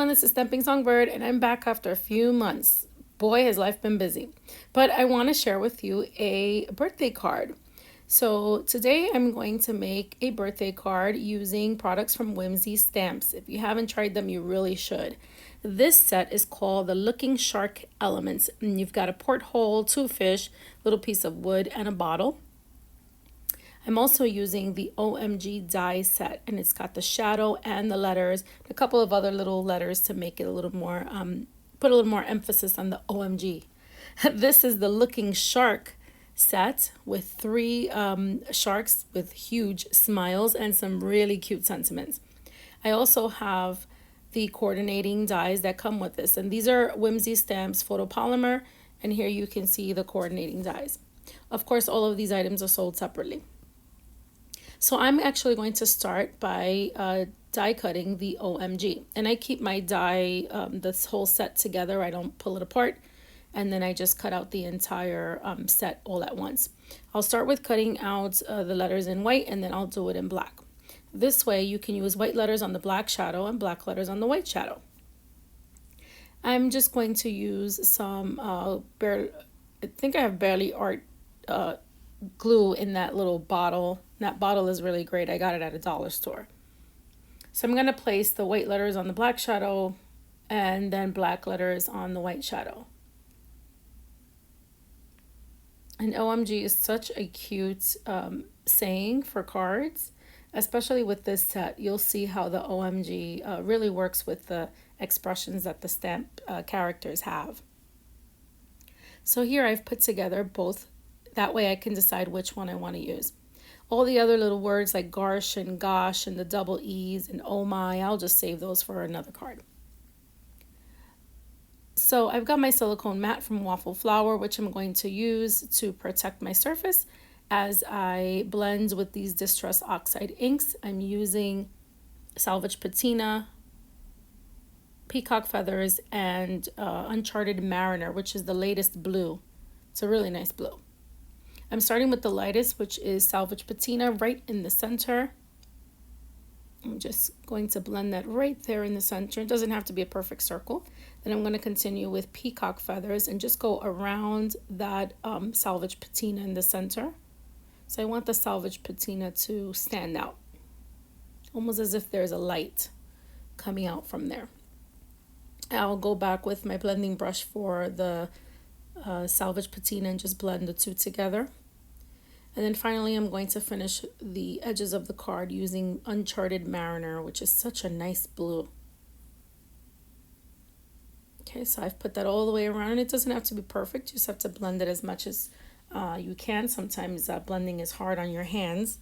this is Stamping Songbird, and I'm back after a few months. Boy, has life been busy. But I want to share with you a birthday card. So today I'm going to make a birthday card using products from Whimsy Stamps. If you haven't tried them, you really should. This set is called the Looking Shark Elements. And you've got a porthole, 2 fish, little piece of wood, and a bottle. I'm also using the OMG die set, and it's got the shadow and the letters, a couple of other little letters to make it a little more, put a little more emphasis on the OMG. This is the Looking Shark set with 3 sharks with huge smiles and some really cute sentiments. I also have the coordinating dies that come with this, and these are Whimsy Stamps photopolymer, and here you can see the coordinating dies. Of course, all of these items are sold separately. So I'm actually going to start by die cutting the OMG. And I keep my die, this whole set together. I don't pull it apart. And then I just cut out the entire set all at once. I'll start with cutting out the letters in white, and then I'll do it in black. This way you can use white letters on the black shadow and black letters on the white shadow. I'm just going to use some, I think I have Barely Art glue in that little bottle. That bottle is really great. I got it at a dollar store. So I'm going to place the white letters on the black shadow and then black letters on the white shadow. And OMG is such a cute saying for cards, especially with this set. You'll see how the OMG really works with the expressions that the stamp characters have. So here I've put together both. That way I can decide which one I want to use. All the other little words like gosh and gosh and the double E's and oh my, I'll just save those for another card. So I've got my silicone mat from Waffle Flower, which I'm going to use to protect my surface as I blend with these Distress Oxide inks. I'm using Salvaged Patina, Peacock Feathers, and Uncharted Mariner, which is the latest blue. It's a really nice blue. I'm starting with the lightest, which is Salvaged Patina, right in the center. I'm just going to blend that right there in the center. It doesn't have to be a perfect circle. Then I'm going to continue with Peacock Feathers and just go around that Salvaged Patina in the center. So I want the Salvaged Patina to stand out, almost as if there's a light coming out from there. I'll go back with my blending brush for the Salvaged Patina and just blend the two together. And then finally I'm going to finish the edges of the card using Uncharted Mariner, which is such a nice blue. Okay, so I've put that all the way around, and it doesn't have to be perfect. You just have to blend it as much as you can. Sometimes blending is hard on your hands.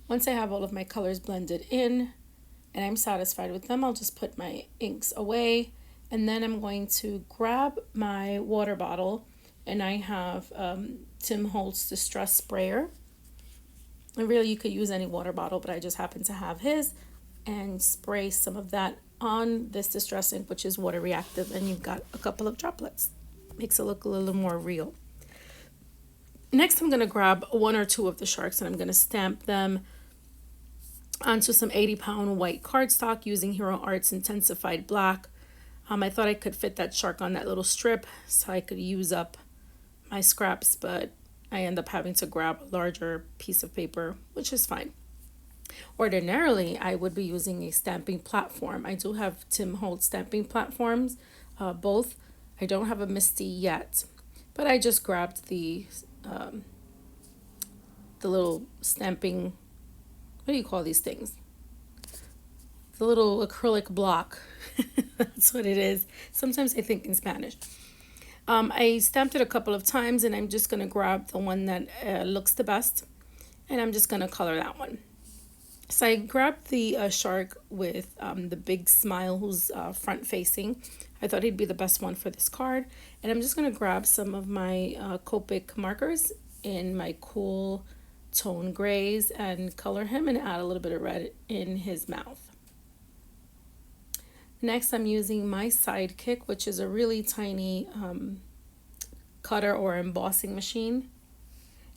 Once I have all of my colors blended in and I'm satisfied with them, I'll just put my inks away. And then I'm going to grab my water bottle, and I have Tim Holtz Distress Sprayer. And really you could use any water bottle, but I just happen to have his, and spray some of that on this distress ink, which is water reactive, and you've got a couple of droplets. Makes it look a little more real. Next I'm going to grab 1 or 2 of the sharks, and I'm going to stamp them onto some 80-pound white cardstock using Hero Art's Intensified Black. I thought I could fit that shark on that little strip so I could use up my scraps, but I end up having to grab a larger piece of paper, which is fine. Ordinarily, I would be using a stamping platform. I do have Tim Holtz stamping platforms, both. I don't have a Misty yet, but I just grabbed the little stamping, what do you call these things? The little acrylic block. That's what it is. Sometimes I think in Spanish. I stamped it a couple of times, and I'm just going to grab the one that looks the best, and I'm just going to color that one. So I grabbed the shark with the big smile who's front facing. I thought he'd be the best one for this card, and I'm just going to grab some of my Copic markers in my cool tone grays and color him and add a little bit of red in his mouth. Next, I'm using my Sidekick, which is a really tiny cutter or embossing machine.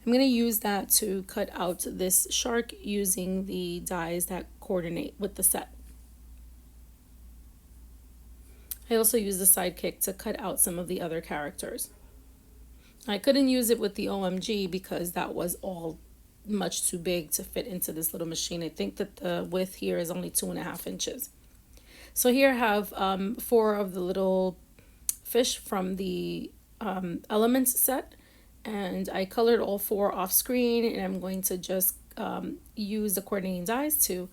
I'm going to use that to cut out this shark using the dies that coordinate with the set. I also use the Sidekick to cut out some of the other characters. I couldn't use it with the OMG because that was all much too big to fit into this little machine. I think that the width here is only 2.5 inches. So here I have 4 of the little fish from the Elements set, and I colored all 4 off screen, and I'm going to just use the coordinating dies to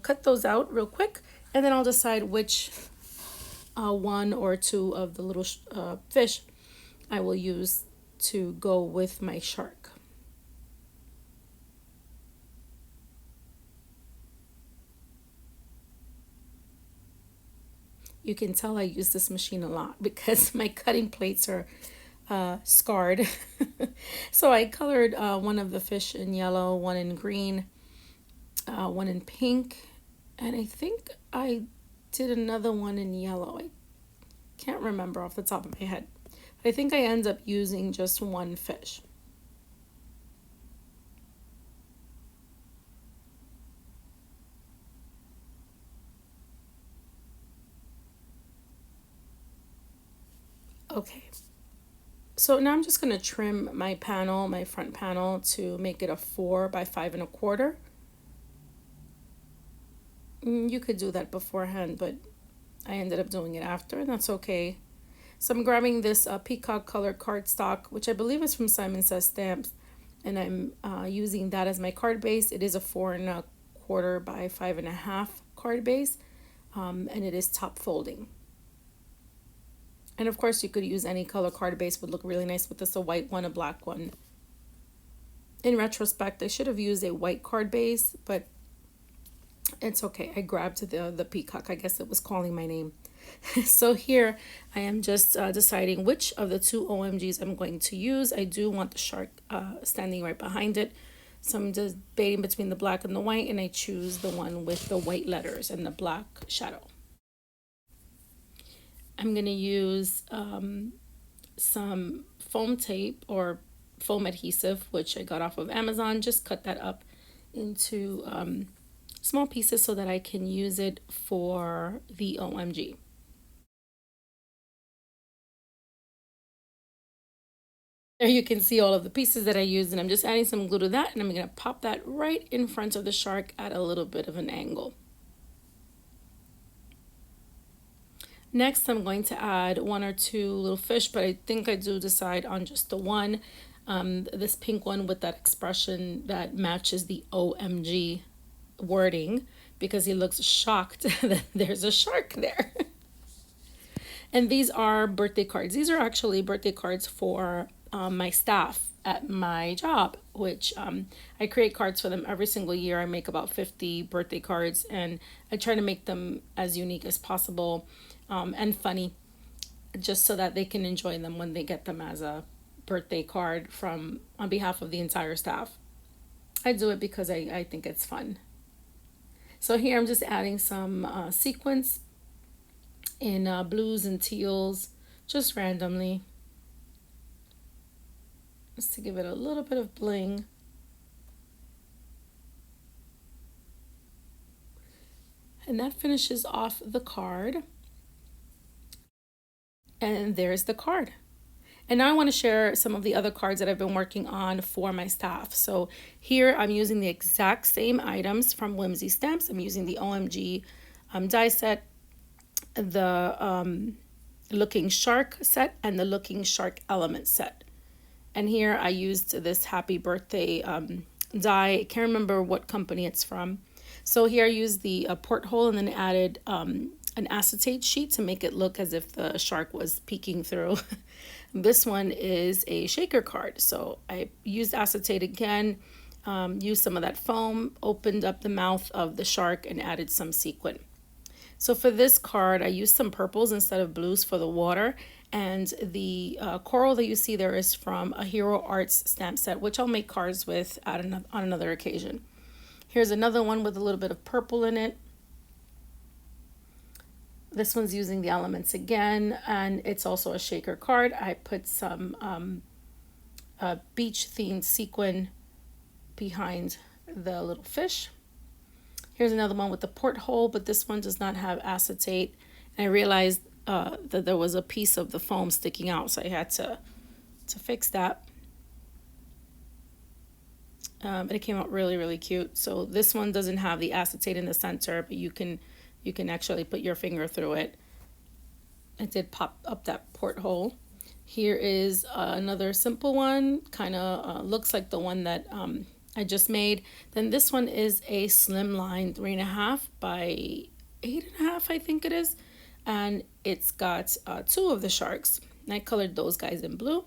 cut those out real quick, and then I'll decide which 1 or 2 of the little fish I will use to go with my shark. You can tell I use this machine a lot because my cutting plates are scarred. So I colored 1 of the fish in yellow, 1 in green, 1 in pink, and I think I did another one in yellow. I can't remember off the top of my head. But I think I end up using just 1 fish. Okay, so now I'm just going to trim my panel, my front panel, to make it a 4 by 5.25. You could do that beforehand, but I ended up doing it after, and that's okay. So I'm grabbing this Peacock color cardstock, which I believe is from Simon Says Stamps, and I'm using that as my card base. It is a 4.25 by 5.5 card base, and it is top folding. And of course, you could use any color card base, would look really nice with this, a white one, a black one. In retrospect, I should have used a white card base, but it's okay. I grabbed the Peacock. I guess it was calling my name. So here I am just deciding which of the 2 OMGs I'm going to use. I do want the shark standing right behind it. So I'm debating between the black and the white, and I choose the one with the white letters and the black shadow. I'm going to use some foam tape or foam adhesive, which I got off of Amazon. Just cut that up into small pieces so that I can use it for the OMG. There you can see all of the pieces that I used, and I'm just adding some glue to that, and I'm going to pop that right in front of the shark at a little bit of an angle. Next, I'm going to add 1 or 2 little fish, but I think I do decide on just the one. This pink one with that expression that matches the OMG wording, because he looks shocked that there's a shark there. And these are birthday cards. These are actually birthday cards for my staff at my job, which I create cards for them every single year. I make about 50 birthday cards, and I try to make them as unique as possible and funny, just so that they can enjoy them when they get them as a birthday card on behalf of the entire staff. I do it because I think it's fun. So here I'm just adding some sequins in blues and teals, just randomly, just to give it a little bit of bling. And that finishes off the card. And there's the card. And now I want to share some of the other cards that I've been working on for my staff. So here I'm using the exact same items from Whimsy Stamps. I'm using the OMG die set, the Looking Shark set, and the Looking Shark Element set. And here I used this Happy Birthday die. I can't remember what company it's from. So here I used the porthole and then added an acetate sheet to make it look as if the shark was peeking through. This one is a shaker card. So I used acetate again, used some of that foam, opened up the mouth of the shark, and added some sequin. So for this card, I used some purples instead of blues for the water. And the coral that you see there is from a Hero Arts stamp set, which I'll make cards with on another occasion. Here's another one with a little bit of purple in it. This one's using the elements again, and it's also a shaker card. I put some beach themed sequin behind the little fish. Here's another one with the porthole, but this one does not have acetate. And I realized that there was a piece of the foam sticking out, so I had to fix that. But it came out really, really cute. So this one doesn't have the acetate in the center, but you can actually put your finger through it. It did pop up that porthole. Here is another simple one, kind of looks like the one that I just made. Then this one is a slimline 3.5 by 8.5, I think it is. And it's got 2 of the sharks. And I colored those guys in blue.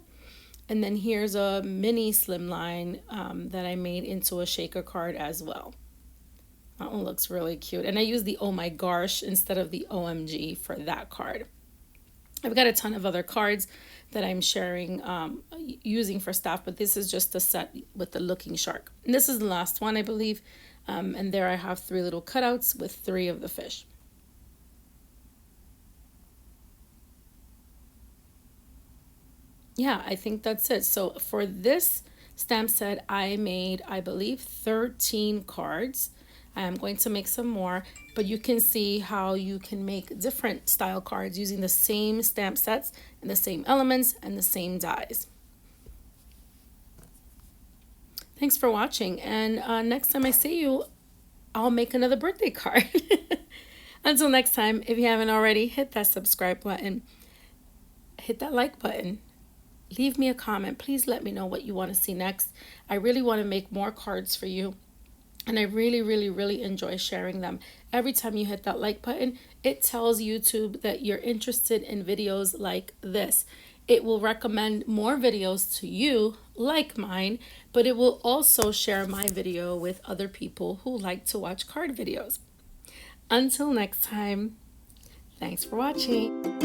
And then here's a mini slimline that I made into a shaker card as well. That one looks really cute. And I used the oh my gosh instead of the OMG for that card. I've got a ton of other cards that I'm sharing, using for staff, but this is just a set with the Looking shark. And this is the last one, I believe. And there I have 3 little cutouts with 3 of the fish. Yeah, I think that's it. So for this stamp set, I made, I believe, 13 cards. I am going to make some more, but you can see how you can make different style cards using the same stamp sets and the same elements and the same dies. Thanks for watching, and next time I see you, I'll make another birthday card. Until next time, if you haven't already, hit that subscribe button, hit that like button, leave me a comment. Please let me know what you want to see next. I really want to make more cards for you. And I really, really, really enjoy sharing them. Every time you hit that like button, it tells YouTube that you're interested in videos like this. It will recommend more videos to you like mine, but it will also share my video with other people who like to watch card videos. Until next time, thanks for watching.